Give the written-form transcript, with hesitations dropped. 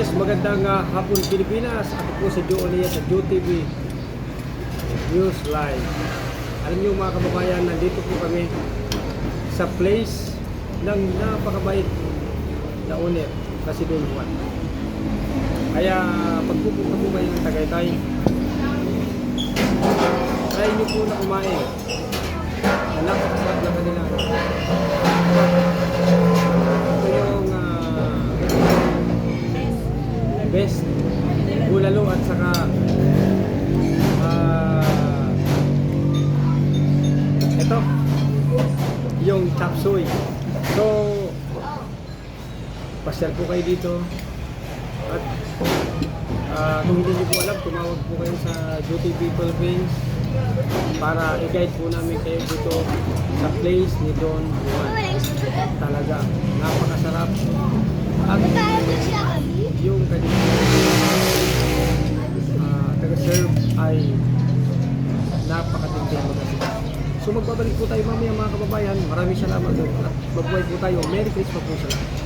Yes, magandang hapon Pilipinas. Ako po si Joe Olia sa Joe TV News Live. Alam niyo mga kababayan, nandito po kami sa place ng napakabait na owner na si Don Juan. Kaya pagpupunta po kayo ng Tagaytay, try niyo po na kumain. Napakasarap na kanila. Ito yung best bulalo at saka ito yung chop suey. So pasyal po kayo dito at kung hindi niyo po alam, tumawag po kayo sa Joe TV Philippines para i-guide po namin kayo dito sa place ni Don Juan. Talaga napakasarap at yung kanyang taga-serve ay napakatindi mag-asika. So magbabalik po tayo mamaya mga kababayan. Maraming salamat at magbuhay po tayo. Merry Christmas po sa lahat.